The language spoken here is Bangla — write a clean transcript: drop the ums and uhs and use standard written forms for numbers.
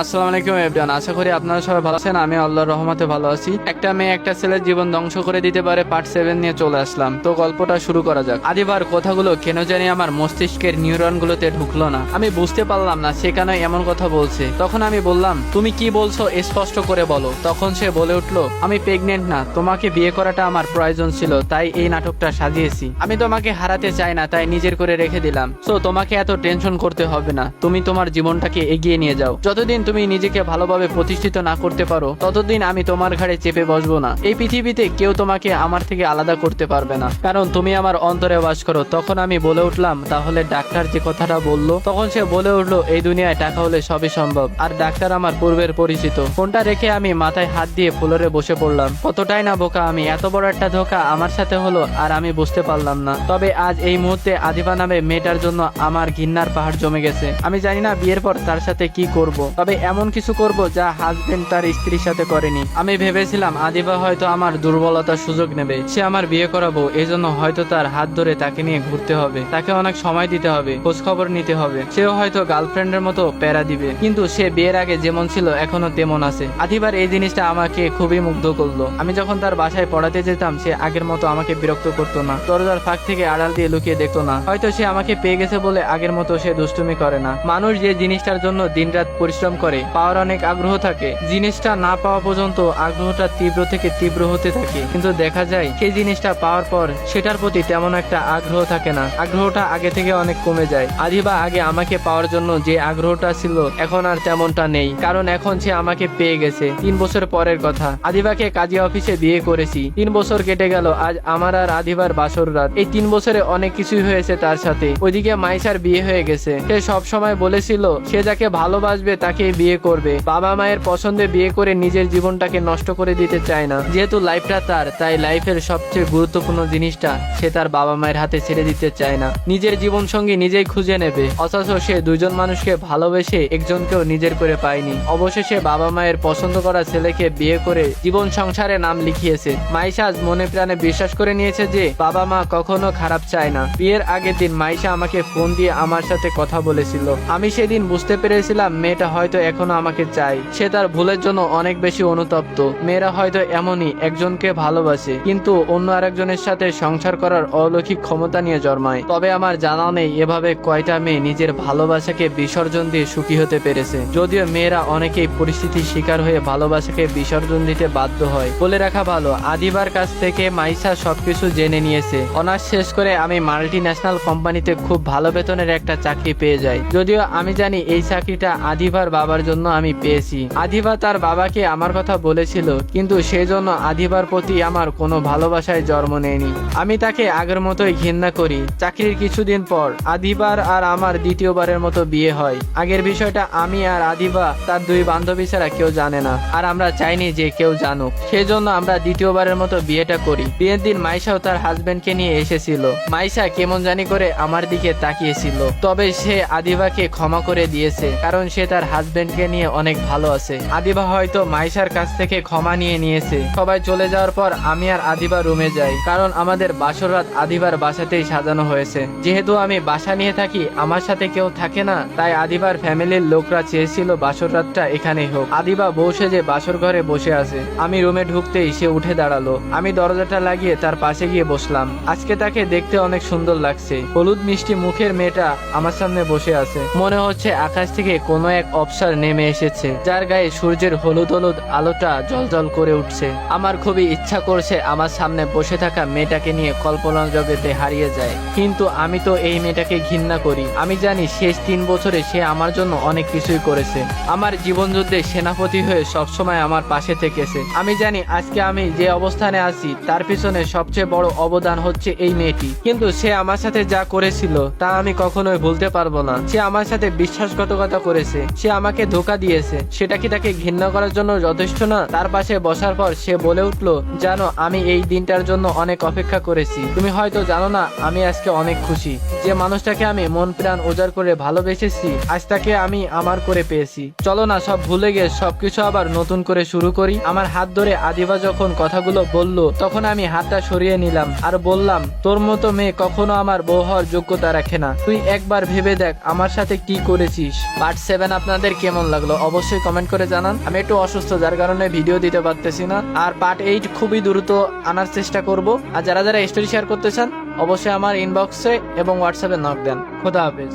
আসসালামু আলাইকুম এভরিওয়ান, আশা করি আপনারা সবাই ভালো আছেন। আমি আল্লাহর রহমতে ভালো আছি। একটা মেয়ে একটা ছেলের জীবন ধ্বংস করে দিতে পারে পার্ট 7 নিয়ে চলে আসলাম। তো গল্পটা শুরু করা যাক। আদিবার কথাগুলো কেন জানি আমার মস্তিষ্কের নিউরনগুলোতে ঢুকলো না। আমি বুঝতে পারলাম না সে কেন এমন কথা বলছে। তখন আমি বললাম, তুমি কি বলছো স্পষ্ট করে বলো। তখন সে বলে উঠলো, আমি প্রেগনেন্ট না, তোমাকে বিয়ে করাটা আমার প্রয়োজন ছিল, তাই এই নাটকটা সাজিয়েছি। আমি তোমাকে হারাতে চাই না, তাই নিজের করে রেখে দিলাম। সো তোমাকে এত টেনশন করতে হবে না, তুমি তোমার জীবনটাকে এগিয়ে নিয়ে যাও। যতদিন তুমি নিজেকে ভালোভাবে প্রতিষ্ঠিত না করতে পারো ততদিন আমি তোমার ঘাড়ে চেপে বসবো না। এই পৃথিবীতে কেউ তোমাকে আমার থেকে আলাদা করতে পারবে না, কারণ তুমি আমার অন্তরে বাস করো। তখন আমি বলে উঠলাম, তাহলে ডাক্তার যে কথাটা বললো? তখন সে বলে উঠলো, এই দুনিয়ায় টাকা হলে সবই সম্ভব, আর ডাক্তার আমার পূর্বের পরিচিত। ফোনটা রেখে আমি মাথায় হাত দিয়ে ফ্লোরে বসে পড়লাম। কতটাই না বোকা আমি, এত বড় একটা ধোঁকা আমার সাথে হলো আর আমি বুঝতে পারলাম না। তবে আজ এই মুহূর্তে আদিবা নামে মেয়েটার জন্য আমার ঘৃণার পাহাড় জমে গেছে। আমি জানি না বিয়ের পর তার সাথে কি করব, তবে এমন কিছু করব যা হাজবেন্ড তার স্ত্রীর সাথে করেনি। আমি ভেবেছিলাম আদিবা হয়তো আমার দুর্বলতার সুযোগ নেবে, সে আমার বিয়ে করাবো, এই জন্য হয়তো তার হাত ধরে তাকে নিয়ে ঘুরতে হবে, তাকে অনেক সময় দিতে হবে, খোঁজ খবর নিতে হবে। সেও হয়তো গার্লফ্রেন্ডের মতো প্যারা দিবে, কিন্তু সে বিয়ের আগে যেমন ছিল এখনো তেমন আছে। আদিবার এই জিনিসটা আমাকে খুবই মুগ্ধ করলো। আমি যখন তার বাসায় পড়াতে যেতাম সে আগের মতো আমাকে বিরক্ত করতো না, দরজার ফাঁক থেকে আড়াল দিয়ে লুকিয়ে দেখতো না। হয়তো সে আমাকে পেয়ে গেছে বলে আগের মতো সে দুষ্টুমি করে না। মানুষ যে জিনিসটার জন্য দিনরাত পরিশ্রম করে, পাওয়ার অনেক আগ্রহ থাকে, জিনিসটা না পাওয়া পর্যন্ত আগ্রহটা তীব্র থেকে তীব্র হতে থাকে, কিন্তু দেখা যায় সেই জিনিসটা পাওয়ার পর সেটার প্রতি তেমন একটা আগ্রহ থাকে না, আগ্রহটা আগে থেকে অনেক কমে যায়। আদিবা আগে আমাকে পাওয়ার জন্য যে আগ্রহটা ছিল এখন আর তেমনটা নেই, কারণ এখন সে আমাকে পেয়ে গেছে। 3 বছর পরের কথা, আদিবাকে কাজী অফিসে বিয়ে করেছি। 3 বছর কেটে গেল, আজ আমার আর আদিবার বাসর রাত। এই 3 বছরে অনেক কিছুই হয়েছে তার সাথে। ওইদিকে মাইশার বিয়ে হয়ে গেছে। সে সব সময় বলেছিল সে যাকে ভালোবাসবে তাকে বিয়ে করবে, বাবা মায়ের পছন্দে বিয়ে করে নিজের জীবনটাকে নষ্ট করে দিতে চায় না। যেহেতু লাইফটা তার, তাই লাইফের সবচেয়ে গুরুত্বপূর্ণ জিনিসটা সে তার বাবা মায়ের হাতে ছেড়ে দিতে চায় না। নিজের জীবন সঙ্গী নিজেই খুঁজে নেবে, অথচ সে 2 জন মানুষকে ভালোবেসে একজনকেও নিজের করে পায়নি। অবশেষে বাবা মায়ের পছন্দ করা ছেলেকে বিয়ে করে জীবন সংসারে নাম লিখিয়েছে। মাইশা আজ মনে প্রাণে বিশ্বাস করে নিয়েছে যে বাবা মা কখনো খারাপ চায় না। বিয়ের আগের দিন মাইশা আমাকে ফোন দিয়ে আমার সাথে কথা বলেছিল। আমি সেদিন বুঝতে পেরেছিলাম মেয়েটা হয়তো এখনো আমাকে চায়। সে তার ভুলের জন্য অনেক বেশি অনুতপ্ত। মেয়েরা হয়তো এমনই, একজনকে ভালোবাসে কিন্তু অন্য আরেকজনের সাথে সংসার করার অলৌকিক ক্ষমতা নিয়ে জন্মায়। তবে আমার জানা নেই এভাবে কয়টা মেয়ে নিজের ভালোবাসাকে বিসর্জন দিয়ে সুখী হতে পেরেছে। যদিও মেয়েরা অনেকেই পরিস্থিতির শিকার হয়ে ভালোবাসাকে বিসর্জন দিতে বাধ্য হয়। বলে রাখা ভালো, আদিবার কাছ থেকে মাইশা সবকিছু জেনে নিয়েছে। অনার্স শেষ করে আমি মাল্টি ন্যাশনাল কোম্পানিতে খুব ভালো বেতনের একটা চাকরি পেয়ে যাই। যদিও আমি জানি এই চাকরিটা আদিবার বাবার জন্য আমি পেয়েছি। আদিবা তার বাবাকে আমার কথা বলেছিল, কিন্তু সেই জন্য আদিবার প্রতি আমার কোনো ভালোবাসায় জন্ম নেয়নি। আমি তাকে আগের মতোই ঘৃণা করি। চাকরির কিছুদিন পর আদিবার আর আমার দ্বিতীয়বারের মতো বিয়ে হয়। আগের বিষয়টা আমি আর আদিবা তার 2 বান্ধবী ছাড়া কেউ জানে না, আর আমরা চাইনি যে কেউ জানুক। সেই জন্য আমরা দ্বিতীয়বারের মতো বিয়েটা করি। বিয়ের দিন মাইশাও তার হাজবেন্ডকে নিয়ে এসেছিল। মাইশা কেমন জানি করে আমার দিকে তাকিয়েছিল, তবে সে আদিবাকে ক্ষমা করে দিয়েছে, কারণ সে তার হাজবেন্ডকে নিয়ে অনেক ভালো আছে। আদিবা হয়তো মাইশার কাছ থেকে ক্ষমা নিয়ে নিয়েছে। সবাই চলে যাওয়ার পর আমি আর আদিবা রুমে যাই, কারণ আমাদের বাসর রাত আদিবার বাসাতেই সাজানো হয়েছে। যেহেতু আমি বাসা নিয়ে থাকি, আমার সাথে কেউ থাকে না, তাই আদিবার ফ্যামিলির লোকরা চেয়েছিল বাসর রাতটা এখানেই হোক। আদিবা বউ সেজে বাসর ঘরে বসে আছে। আমি রুমে ঢুকতেই সে উঠে দাঁড়ালো। আমি দরজাটা লাগিয়ে তার পাশে গিয়ে বসলাম। আজকে তাকে দেখতে অনেক সুন্দর লাগছে। হলুদ মিষ্টি মুখের মেয়েটা আমার সামনে বসে আছে। মনে হচ্ছে আকাশ থেকে কোনো এক অপসর নেমে এসেছে, যার গায়ে সূর্যের হলুদ হলুদ আলোটা জ্বলজ্বল করে উঠছে। আমার খুবই ইচ্ছা করছে আমার সামনে বসে থাকা মেয়েটাকে নিয়ে কল্পনা জগতে হারিয়ে যায়, কিন্তু আমি তো এই মেয়েটাকে ঘৃণা করি। আমি জানি শেষ 3 বছরে সে আমার জন্য অনেক কিছুই করেছে। আমার জীবন যুদ্ধে সেনাপতি হয়ে সবসময় আমার পাশে থেকেছে। আমি জানি আজকে আমি যে অবস্থানে আছি তার পিছনে সবচেয়ে বড় অবদান হচ্ছে এই মেয়েটি, কিন্তু সে আমার সাথে যা করেছিল তা আমি কখনোই ভুলতে পারবো না। সে আমার সাথে বিশ্বাসঘাতকতা করেছে, সে আমাকে ধোঁকা দিয়েছে। সেটা কি তাকে ঘৃণা করার জন্য যথেষ্ট না? তার পাশে বসার পর সে বলে উঠলো, জানো আমি এই দিনটার জন্য অনেক অপেক্ষা করেছি। তুমি হয়তো জানো না আমি আজকে অনেক খুশি। যে মানুষটাকে আমি মন প্রাণ উজাড় করে ভালোবেসেছি, আজ তাকে আমি আমার করে পেয়েছি। চলো না সব ভুলে গিয়ে সবকিছু আবার নতুন করে শুরু করি। আমার হাত ধরে আদিবা যখন কথাগুলো বলল, তখন আমি হাতটা সরিয়ে নিলাম আর বললাম, তোর মতো মেয়ে কখনো আমার বউ হওয়ার যোগ্যতা রাখে না। তুই একবার ভেবে দেখ আমার সাথে কি করেছিস। পার্ট 7 আপনাদের কেমন লাগলো অবশ্যই কমেন্ট করে জানান। আমি একটু অসুস্থ, যার কারণে ভিডিও দিতে পারতেছি না। আর পার্ট 8 খুবই দ্রুত আনার চেষ্টা করব। আর যারা যারা স্টোরি শেয়ার করতে চান অবশ্যই আমার ইনবক্সে এবং হোয়াটসঅ্যাপে নক দেন। খোদা হাফেজ।